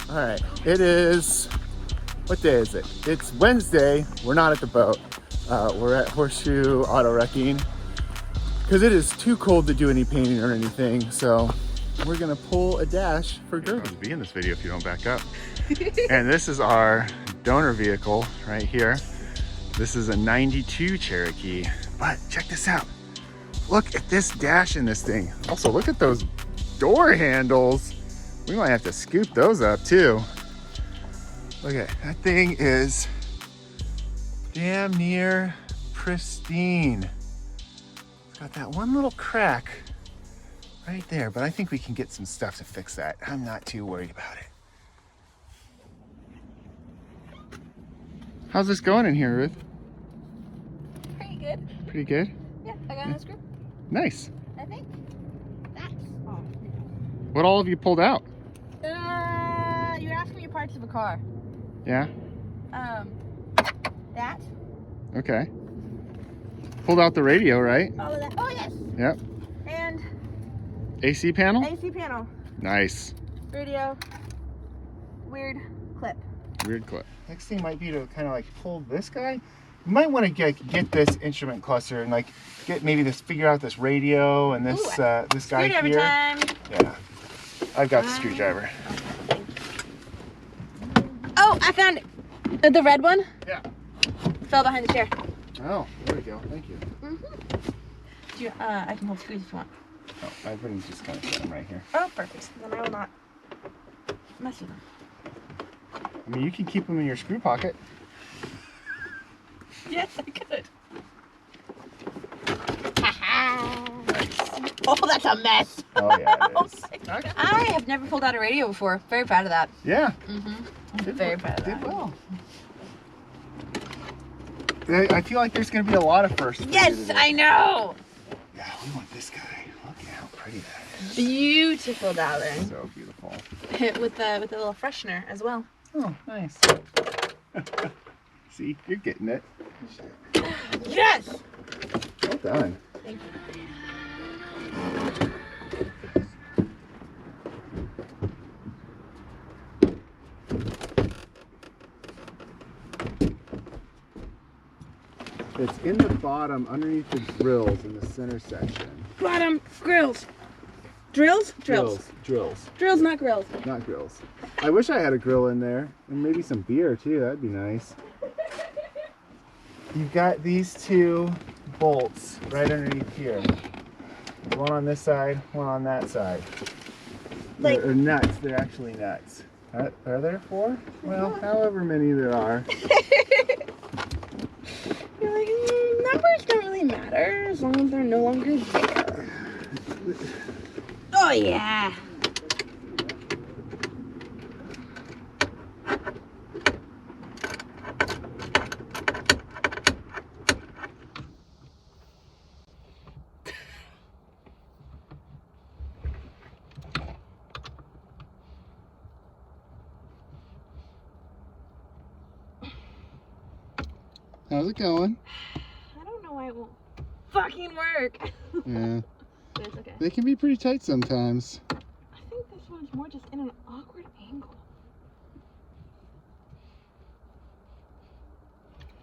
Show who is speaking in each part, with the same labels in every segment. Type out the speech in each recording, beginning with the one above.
Speaker 1: All right, it is, what day is it? It's Wednesday. We're not at the boat. We're at Horseshoe Auto Wrecking because it is too cold to do any painting or anything. So we're gonna pull a dash for Gertie. You're be in this video if you don't back up. And this is our donor vehicle right here. This is a 92 Cherokee, but check this out. Look at this dash in this thing. Also, look at those door handles. We might have to scoop those up too. Look at that thing is damn near pristine. It's got that one little crack right there, but I think we can get some stuff to fix that. I'm not too worried about it. How's this going in here, Ruth?
Speaker 2: Pretty good.
Speaker 1: Pretty good?
Speaker 2: Yeah, I got a screw.
Speaker 1: Nice.
Speaker 2: I think. That's all.
Speaker 1: What all have you pulled out?
Speaker 2: You're asking me parts of a car.
Speaker 1: Yeah?
Speaker 2: That.
Speaker 1: Okay. Pulled out the radio, right?
Speaker 2: All of that. Oh, yes.
Speaker 1: Yep.
Speaker 2: And
Speaker 1: AC panel?
Speaker 2: AC panel.
Speaker 1: Nice.
Speaker 2: Radio. Weird clip.
Speaker 1: Weird clip. Next thing might be to kind of like pull this guy. You might want to get this instrument cluster and like figure out this radio and this this guy here.
Speaker 2: Screwdriver time.
Speaker 1: Yeah. I've got the screwdriver.
Speaker 2: Oh, I found it. The red one?
Speaker 1: Yeah.
Speaker 2: Fell behind the chair.
Speaker 1: Oh, there we go. Thank you.
Speaker 2: Do you, I can hold screws if you want.
Speaker 1: Oh, I've been just kind of set them right here.
Speaker 2: Oh, perfect. Then I will not mess with them.
Speaker 1: I mean, you can keep them in your screw pocket.
Speaker 2: Yes, I could. Oh, that's a mess.
Speaker 1: Oh, yeah, it is.
Speaker 2: I have never pulled out a radio before. Very proud of that.
Speaker 1: Yeah.
Speaker 2: I'm very proud of that.
Speaker 1: Did well. I feel like there's going to be a lot of firsts.
Speaker 2: Yes, I know.
Speaker 1: Yeah, we want this guy. Look at how pretty that is.
Speaker 2: Beautiful, darling.
Speaker 1: So beautiful.
Speaker 2: with the little freshener as well.
Speaker 1: Oh, nice. See, you're getting it.
Speaker 2: Yes.
Speaker 1: Well done.
Speaker 2: Thank you.
Speaker 1: It's in the bottom, underneath the drills in the center section.
Speaker 2: Bottom grills. Drills?
Speaker 1: Drills.
Speaker 2: Drills, not grills.
Speaker 1: Not grills. I wish I had a grill in there. And maybe some beer too, that'd be nice. You've got these two bolts right underneath here. One on this side, one on that side.
Speaker 2: Like,
Speaker 1: They're nuts, they're actually nuts. Are there 4? Well, however many there are.
Speaker 2: You're like, numbers don't really matter as long as they're no longer there. Oh, yeah.
Speaker 1: How's it going?
Speaker 2: I don't know why it won't fucking work.
Speaker 1: Yeah.
Speaker 2: But it's okay.
Speaker 1: They can be pretty tight sometimes.
Speaker 2: I think this one's more just in an awkward angle.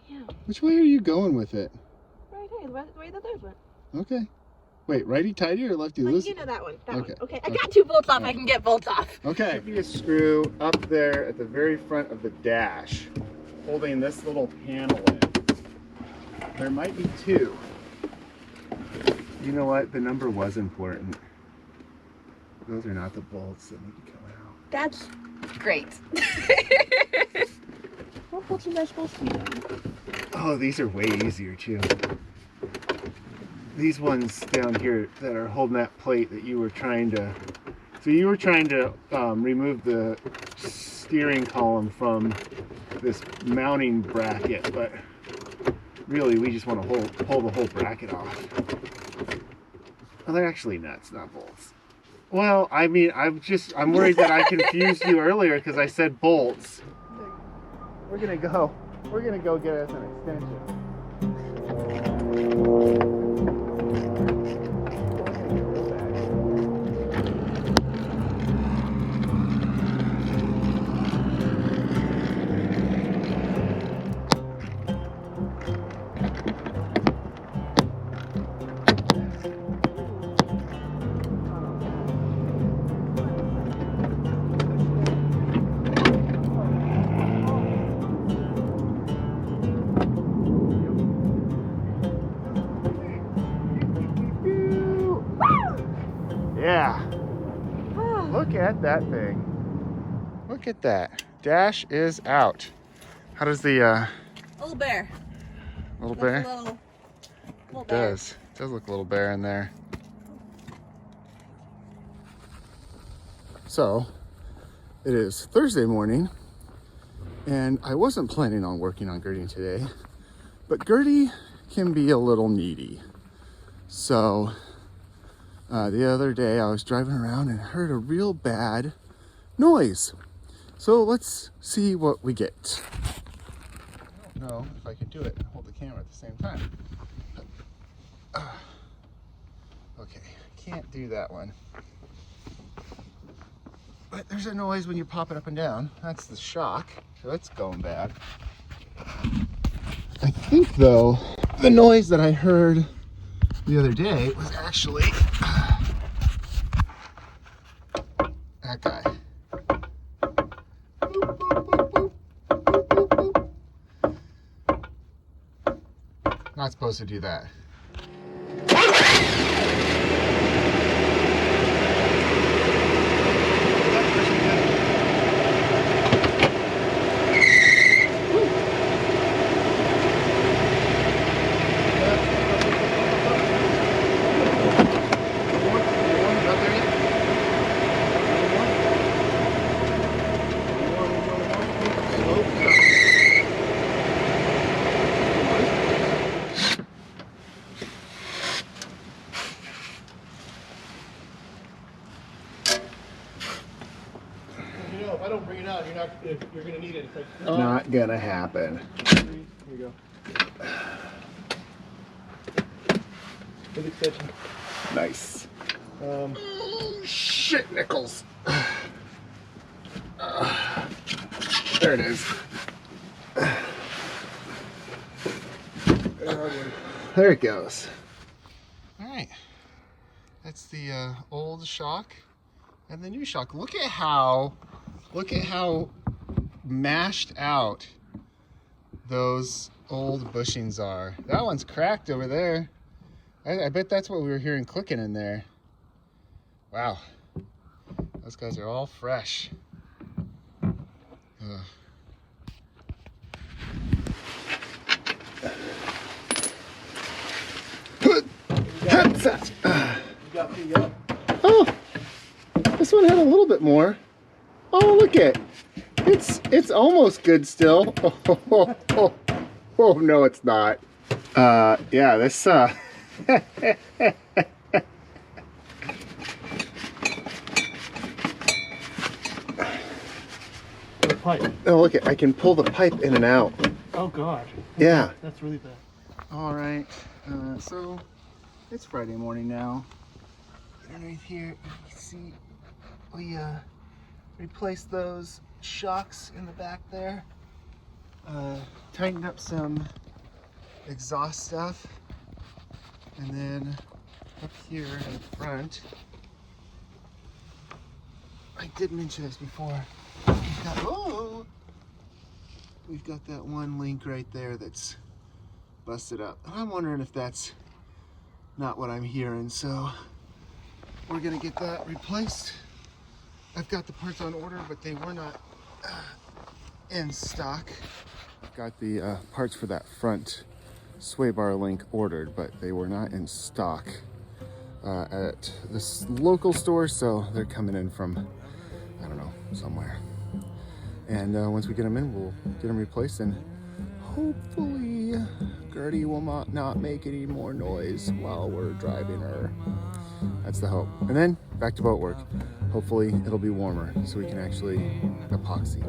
Speaker 2: Yeah.
Speaker 1: Which way are you going with it?
Speaker 2: Right here, the way the others went.
Speaker 1: Okay. Wait, righty tighty or lefty loosey?
Speaker 2: You know that one. That
Speaker 1: Okay.
Speaker 2: one. Okay, I got 2 bolts off. I can get bolts off.
Speaker 1: Okay. Be a screw up there at the very front of the dash, holding this little panel in. There might be 2. You know what? The number was important. Those are not the bolts that need to come out.
Speaker 2: That's great. What bolts are they supposed to be on?
Speaker 1: Oh, these are way easier too. These ones down here that are holding that plate that you were trying to... So you were trying to remove the steering column from this mounting bracket, but really we just want to pull the whole bracket off. Oh, they're actually nuts, not bolts. Well, I mean, I'm worried that I confused you earlier because I said bolts. We're gonna go get us an extension. Yeah. Look at that thing. Look at that. Dash is out. How does the
Speaker 2: Little bear.
Speaker 1: little bear?
Speaker 2: Little
Speaker 1: It
Speaker 2: bear.
Speaker 1: does. It does look a little bear in there. So it is Thursday morning, and I wasn't planning on working on Gertie today, but Gertie can be a little needy. So the other day I was driving around and heard a real bad noise. So let's see what we get. I don't know if I can do it and hold the camera at the same time. Okay, can't do that one. But there's a noise when you pop it up and down. That's the shock, so it's going bad. I think though, the noise that I heard the other day was actually that guy. Boop, boop, boop, boop, boop, boop, boop. Not supposed to do that.
Speaker 3: If I don't bring it out, you're gonna need it.
Speaker 1: Not gonna happen.
Speaker 3: Here you go. Good extension.
Speaker 1: Nice. Oh, shit, Nichols. There it is. There it goes. All right. That's the old shock and the new shock. Look at how mashed out those old bushings are. That one's cracked over there. I bet that's what we were hearing clicking in there. Wow. Those guys are all fresh. Ugh. Oh, this one had a little bit more. Oh, look it. It's almost good still. Oh, no, it's not. Yeah, this
Speaker 3: The pipe.
Speaker 1: oh, look it. I can pull the pipe in and out.
Speaker 3: Oh God.
Speaker 1: Yeah.
Speaker 3: That's really bad.
Speaker 1: All right. So it's Friday morning now. Underneath here, you can see we replaced those shocks in the back there. Tightened up some exhaust stuff, and then up here in the front, I did mention this before. We've got that one link right there that's busted up. And I'm wondering if that's not what I'm hearing, so we're gonna get that replaced. I've got the parts on order, but they were not in stock. Got the parts for that front sway bar link ordered, but they were not in stock at this local store, so they're coming in from, I don't know, somewhere. And once we get them in, we'll get them replaced, and hopefully Gertie will not make any more noise while we're driving her. That's the hope. And then back to boat work. Hopefully it'll be warmer so we can actually epoxy.